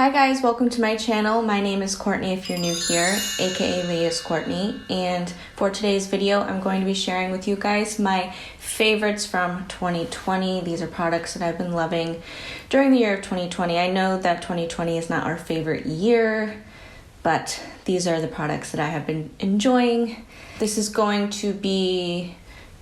Hi guys, welcome to my channel. My name is Courtney if you're new here, aka Leah's Courtney, and for today's video I'm going to be sharing with you guys my favorites from 2020. These are products that I've been loving during the year of 2020. I know that 2020 is not our favorite year, but these are the products that I have been enjoying. This is going to be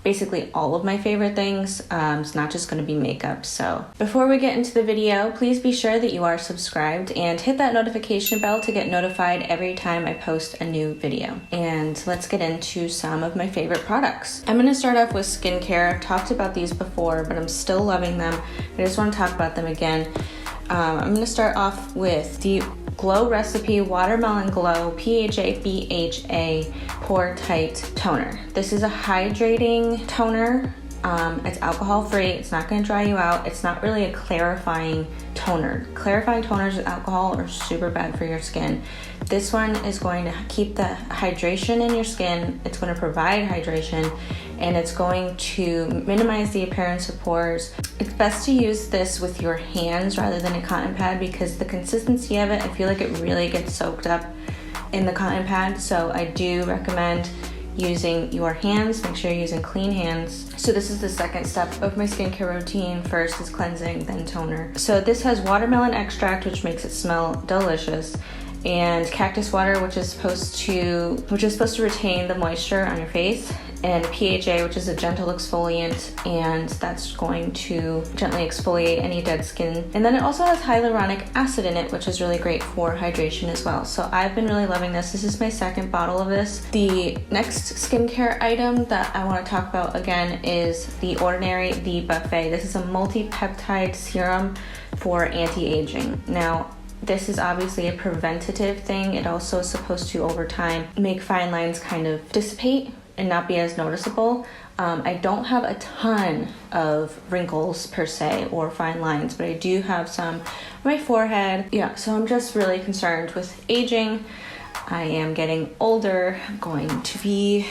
basically all of my favorite things. It's not just going to be makeup. So before we get into the video, please be sure that you are subscribed and hit that notification bell to get notified every time I post a new video. And let's get into some of my favorite products. I'm going to start off with skincare. I've talked about these before, but I'm still loving them. I just want to talk about them again. I'm going to start off with the Glow Recipe Watermelon Glow PHA BHA Pore Tight Toner. This is a hydrating toner. It's alcohol free. It's not going to dry you out. It's not really a clarifying toner. Clarifying toners with alcohol are super bad for your skin. This one is going to keep the hydration in your skin. It's going to provide hydration, and it's going to minimize the appearance of pores. It's best to use this with your hands rather than a cotton pad because the consistency of it, I feel like it really gets soaked up in the cotton pad. So I do recommend using your hands. Make sure you're using clean hands. So this is the second step of my skincare routine. First is cleansing, then toner. So this has watermelon extract, which makes it smell delicious, and cactus water, which is supposed to retain the moisture on your face, and PHA, which is a gentle exfoliant, and that's going to gently exfoliate any dead skin. And then it also has hyaluronic acid in it, which is really great for hydration as well. So I've been really loving this. This is my second bottle of this. The next skincare item that I want to talk about again is the Ordinary The Buffet. This is a multi-peptide serum for anti-aging. Now, this is obviously a preventative thing. It also is supposed to, over time, make fine lines kind of dissipate and not be as noticeable. I don't have a ton of wrinkles per se or fine lines, but I do have some on my forehead. Yeah, so I'm just really concerned with aging. I am getting older. I'm going to be,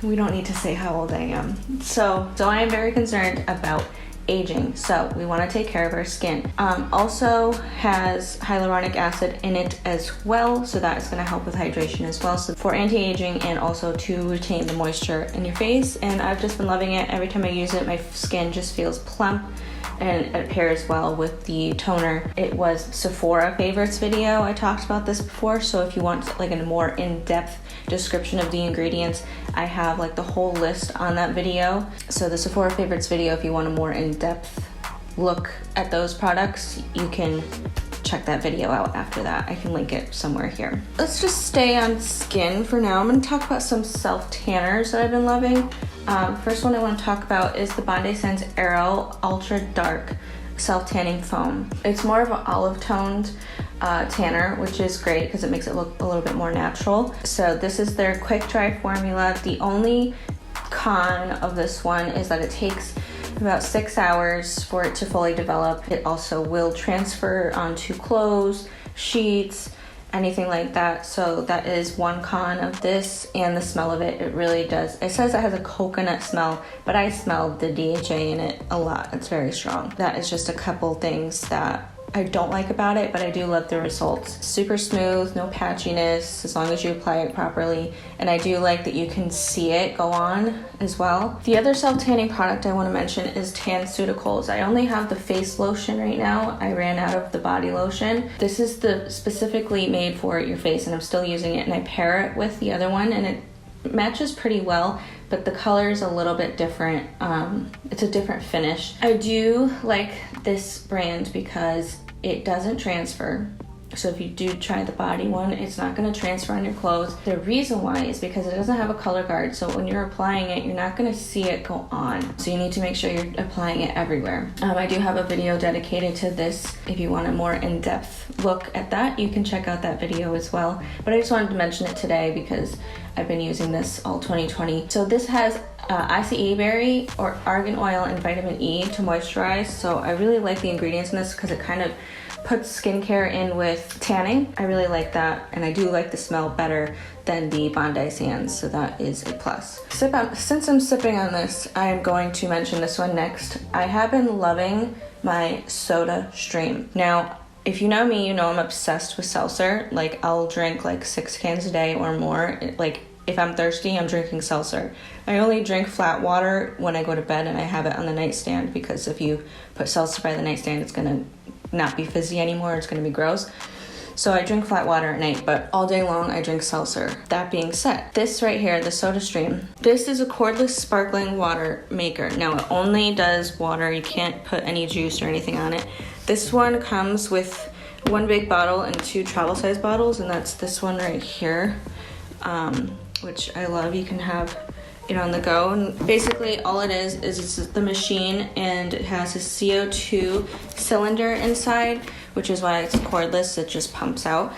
we don't need to say how old I am. So I am very concerned about aging, so we want to take care of our skin. Also has hyaluronic acid in it as well, so that is going to help with hydration as well, so for anti-aging and also to retain the moisture in your face. And I've just been loving it. Every time I use it, my skin just feels plump, and it pairs well with the toner. It was Sephora favorites video. I talked about this before, so if you want like a more in-depth description of the ingredients, I have like the whole list on that video. So the Sephora favorites video, if you want a more in-depth look at those products, you can check that video out after that. I can link it somewhere here. Let's just stay on skin for now. I'm going to talk about some self-tanners that I've been loving. First one I want to talk about is the Bondi Sands Aero Ultra Dark Self-Tanning Foam. It's more of an olive-toned tanner, which is great because it makes it look a little bit more natural. So this is their quick dry formula. The only con of this one is that it takes about 6 hours for it to fully develop. It also will transfer onto clothes, sheets, anything like that. So that is one con of this, and the smell of it, it really does. It says it has a coconut smell, but I smelled the DHA in it a lot. It's very strong. That is just a couple things that I don't like about it, but I do love the results. Super smooth, no patchiness, as long as you apply it properly. And I do like that you can see it go on as well. The other self-tanning product I want to mention is Tanceuticals. I only have the face lotion right now. I ran out of the body lotion. This is the specifically made for your face, and I'm still using it, and I pair it with the other one, and it matches pretty well, but the color is a little bit different. It's a different finish. I do like this brand because it doesn't transfer. So if you do try the body one, it's not going to transfer on your clothes. The reason why is because it doesn't have a color guard. So when you're applying it, you're not going to see it go on. So you need to make sure you're applying it everywhere. I do have a video dedicated to this. If you want a more in-depth look at that, you can check out that video as well. But I just wanted to mention it today because I've been using this all 2020. So this has ICE berry or argan oil and vitamin E to moisturize. So I really like the ingredients in this because it kind of puts skincare in with tanning. I really like that, and I do like the smell better than the Bondi Sands, so that is a plus. Since I'm sipping on this, I am going to mention this one next. I have been loving my Soda Stream. Now, if you know me, you know I'm obsessed with seltzer. Like, I'll drink like 6 cans a day or more. Like, if I'm thirsty, I'm drinking seltzer. I only drink flat water when I go to bed, and I have it on the nightstand, because if you put seltzer by the nightstand, it's gonna not be fizzy anymore. It's gonna be gross. So I drink flat water at night, but all day long I drink seltzer. That being said, this right here, the SodaStream, this is a cordless sparkling water maker. Now, it only does water. You can't put any juice or anything on it. This one comes with 1 big bottle and 2 travel size bottles, and that's this one right here, which I love. You can have it on the go, and basically all it is it's the machine, and it has a CO2 cylinder inside, which is why it's cordless. It just pumps out,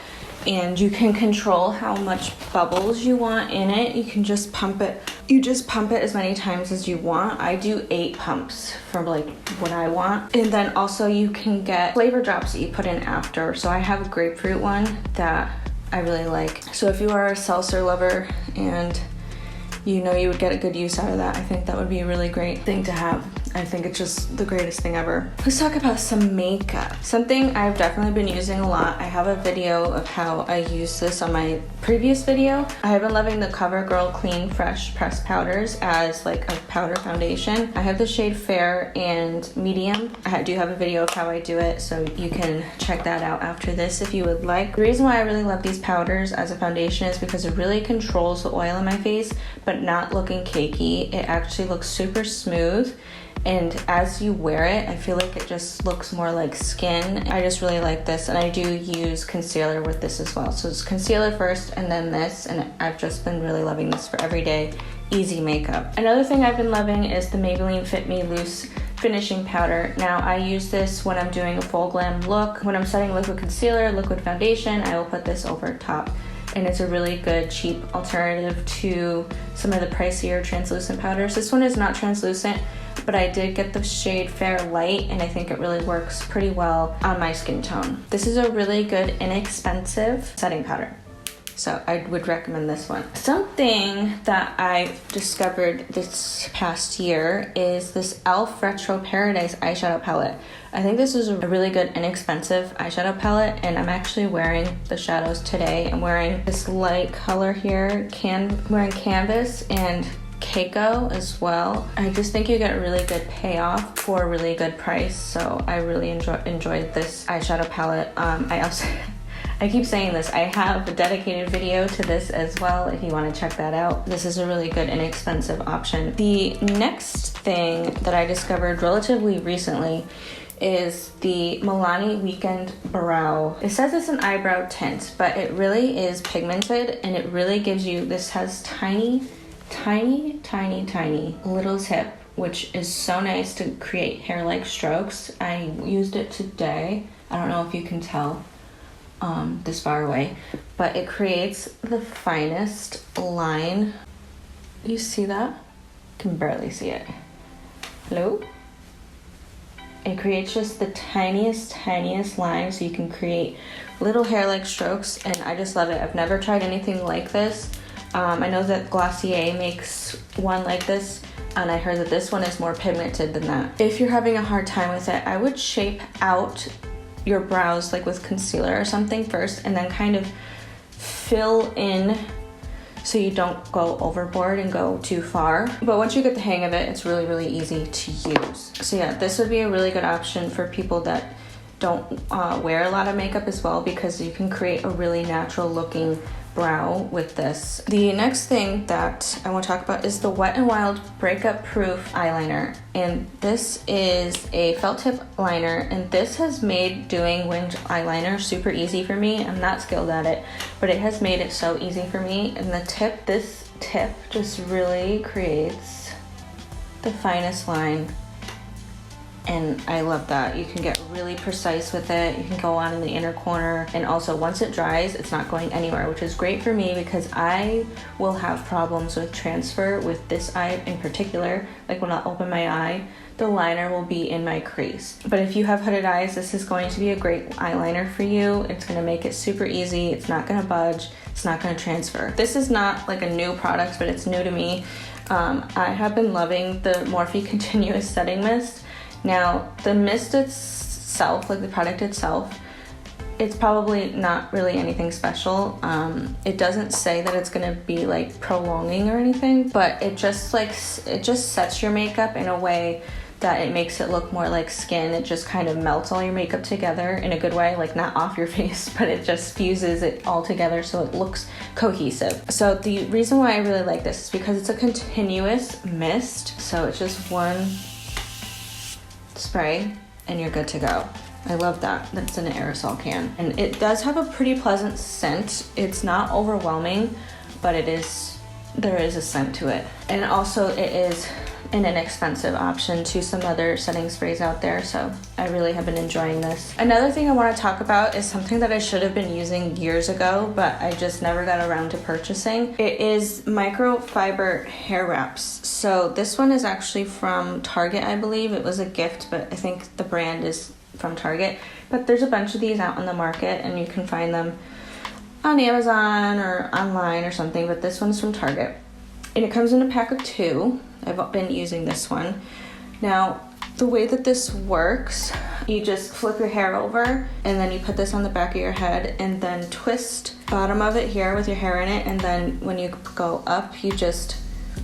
and you can control how much bubbles you want in it. You can just pump it. You just pump it as many times as you want. I do 8 pumps for like what I want. And then also you can get flavor drops that you put in after. So I have a grapefruit one that I really like. So if you are a seltzer lover and you know you would get a good use out of that, I think that would be a really great thing to have. I think it's just the greatest thing ever. Let's talk about some makeup. Something I've definitely been using a lot. I have a video of how I use this on my previous video. I have been loving the CoverGirl Clean Fresh Pressed Powders as like a powder foundation. I have the shade Fair and Medium. I do have a video of how I do it, so you can check that out after this if you would like. The reason why I really love these powders as a foundation is because it really controls the oil in my face, but not looking cakey. It actually looks super smooth. And as you wear it, I feel like it just looks more like skin. I just really like this, and I do use concealer with this as well. So it's concealer first and then this, and I've just been really loving this for everyday easy makeup. Another thing I've been loving is the Maybelline Fit Me Loose finishing powder. Now, I use this when I'm doing a full glam look. When I'm setting liquid concealer, liquid foundation, I will put this over top. And it's a really good cheap alternative to some of the pricier translucent powders. This one is not translucent, but I did get the shade Fair Light, and I think it really works pretty well on my skin tone. This is a really good, inexpensive setting powder, so I would recommend this one. Something that I've discovered this past year is this e.l.f. Retro Paradise eyeshadow palette. I think this is a really good, inexpensive eyeshadow palette, and I'm actually wearing the shadows today. I'm wearing this light color here, wearing Canvas and Keiko as well. I just think you get a really good payoff for a really good price, so I really enjoyed this eyeshadow palette. I keep saying this, I have a dedicated video to this as well if you want to check that out. This is a really good inexpensive option. The next thing that I discovered relatively recently is the Milani Weekend Brow. It says it's an eyebrow tint, but it really is pigmented, and it really gives you, this has tiny little tip, which is so nice to create hair-like strokes. I used it today. I don't know if you can tell this far away, but it creates the finest line. You see that? Can barely see it. Hello? It creates just the tiniest line, so you can create little hair-like strokes, and I just love it. I've never tried anything like this. I know that Glossier makes one like this, and I heard that this one is more pigmented than that. If you're having a hard time with it, I would shape out your brows like with concealer or something first, and then kind of fill in so you don't go overboard and go too far. But once you get the hang of it, it's really easy to use. So yeah, this would be a really good option for people that don't wear a lot of makeup as well, because you can create a really natural looking brow with this. The next thing that I want to talk about is the Wet n Wild Breakup Proof Eyeliner, and this is a felt tip liner, and this has made doing winged eyeliner super easy for me. I'm not skilled at it, but it has made it so easy for me. And this tip just really creates the finest line, and I love that. You can get really precise with it. You can go on in the inner corner, and also once it dries, it's not going anywhere, which is great for me because I will have problems with transfer with this eye in particular. Like when I open my eye, the liner will be in my crease. But if you have hooded eyes, this is going to be a great eyeliner for you. It's gonna make it super easy. It's not gonna budge. It's not gonna transfer. This is not like a new product, but it's new to me. I have been loving the Morphe Continuous Setting Mist. Now, the mist itself, like the product itself, It's probably not really anything special. It doesn't say that it's gonna be like prolonging or anything, but it just sets your makeup in a way that it makes it look more like skin. It just kind of melts all your makeup together in a good way, like not off your face, but it just fuses it all together so it looks cohesive. So the reason why I really like this is because it's a continuous mist. So it's just one spray and you're good to go. I love that it's in an aerosol can. And it does have a pretty pleasant scent. It's not overwhelming, but there is a scent to it. And also it is an inexpensive option to some other setting sprays out there, so I really have been enjoying this. Another thing I want to talk about is something that I should have been using years ago, but I just never got around to purchasing. It is microfiber hair wraps. So this one is actually from Target, I believe. It was a gift, but I think the brand is from Target. But there's a bunch of these out on the market, and you can find them on Amazon or online or something, but this one's from Target. And it comes in a pack of 2. I've been using this one. Now, the way that this works, you just flip your hair over and then you put this on the back of your head and then twist bottom of it here with your hair in it, and then when you go up, you just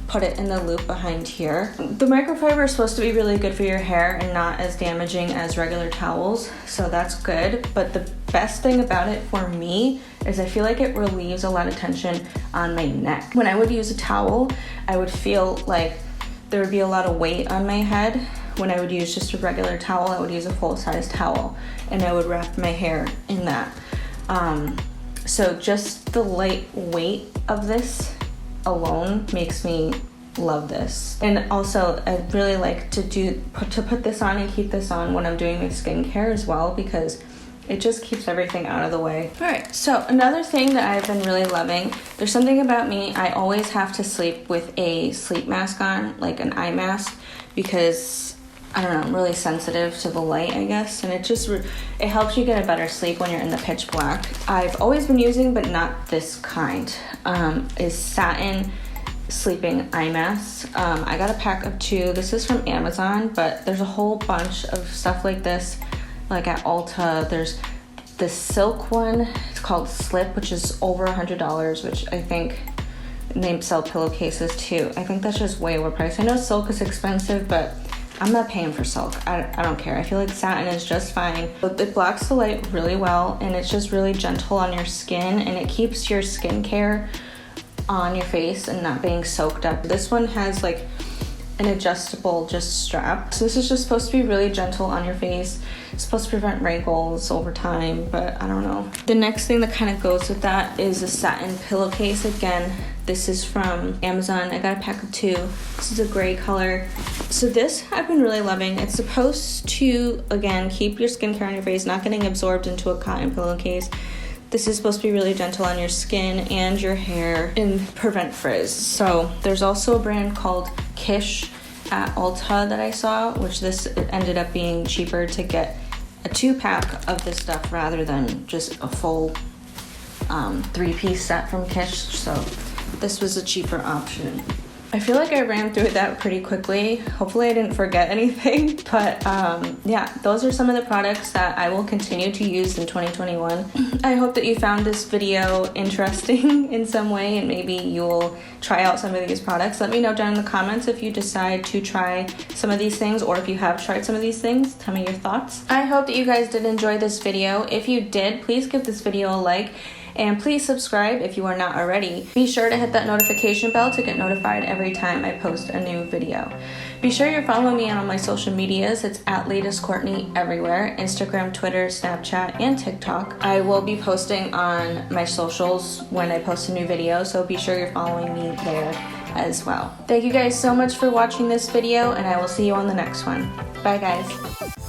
put it in the loop behind here. The microfiber is supposed to be really good for your hair and not as damaging as regular towels, so that's good. But the best thing about it for me is I feel like it relieves a lot of tension on my neck. When I would use a towel, I would feel like there would be a lot of weight on my head. When I would use just a regular towel, I would use a full-size towel and I would wrap my hair in that. So just the light weight of this alone makes me love this. And also I really like to put this on and keep this on when I'm doing my skincare as well, because it just keeps everything out of the way. All right, so another thing that I've been really loving, there's something about me, I always have to sleep with a sleep mask on, like an eye mask, because I don't know, I'm really sensitive to the light, I guess, and it helps you get a better sleep when you're in the pitch black. I've always been using, but not this kind, is Satin sleeping eye masks. I got a pack of 2. This is from Amazon, but there's a whole bunch of stuff like this, like at Ulta. There's this silk one, it's called Slip, which is over $100, which I think they sell pillowcases too. I think that's just way overpriced. I know silk is expensive, but I'm not paying for silk. I don't care. I feel like satin is just fine. It blocks the light really well, and it's just really gentle on your skin, and it keeps your skincare on your face and not being soaked up. This one has like an adjustable just strap. So this is just supposed to be really gentle on your face. It's supposed to prevent wrinkles over time, but I don't know. The next thing that kind of goes with that is a satin pillowcase. Again, this is from Amazon. I got a pack of 2. This is a gray color. So this I've been really loving. It's supposed to, again, keep your skincare on your face, not getting absorbed into a cotton pillowcase. This is supposed to be really gentle on your skin and your hair and prevent frizz. So there's also a brand called Kish at Ulta that I saw, which this ended up being cheaper to get a 2-pack of this stuff rather than just a full 3-piece set from Kish. So this was a cheaper option. I feel like I ran through that pretty quickly. Hopefully I didn't forget anything, but yeah, those are some of the products that I will continue to use in 2021. I hope that you found this video interesting in some way, and maybe you'll try out some of these products. Let me know down in the comments if you decide to try some of these things, or if you have tried some of these things. Tell me your thoughts. I hope that you guys did enjoy this video. If you did, please give this video a like. And please subscribe if you are not already. Be sure to hit that notification bell to get notified every time I post a new video. Be sure you're following me on my social medias. It's at @Courtney everywhere: Instagram, Twitter, Snapchat, and TikTok. I will be posting on my socials when I post a new video, so be sure you're following me there as well. Thank you guys so much for watching this video, and I will see you on the next one. Bye guys.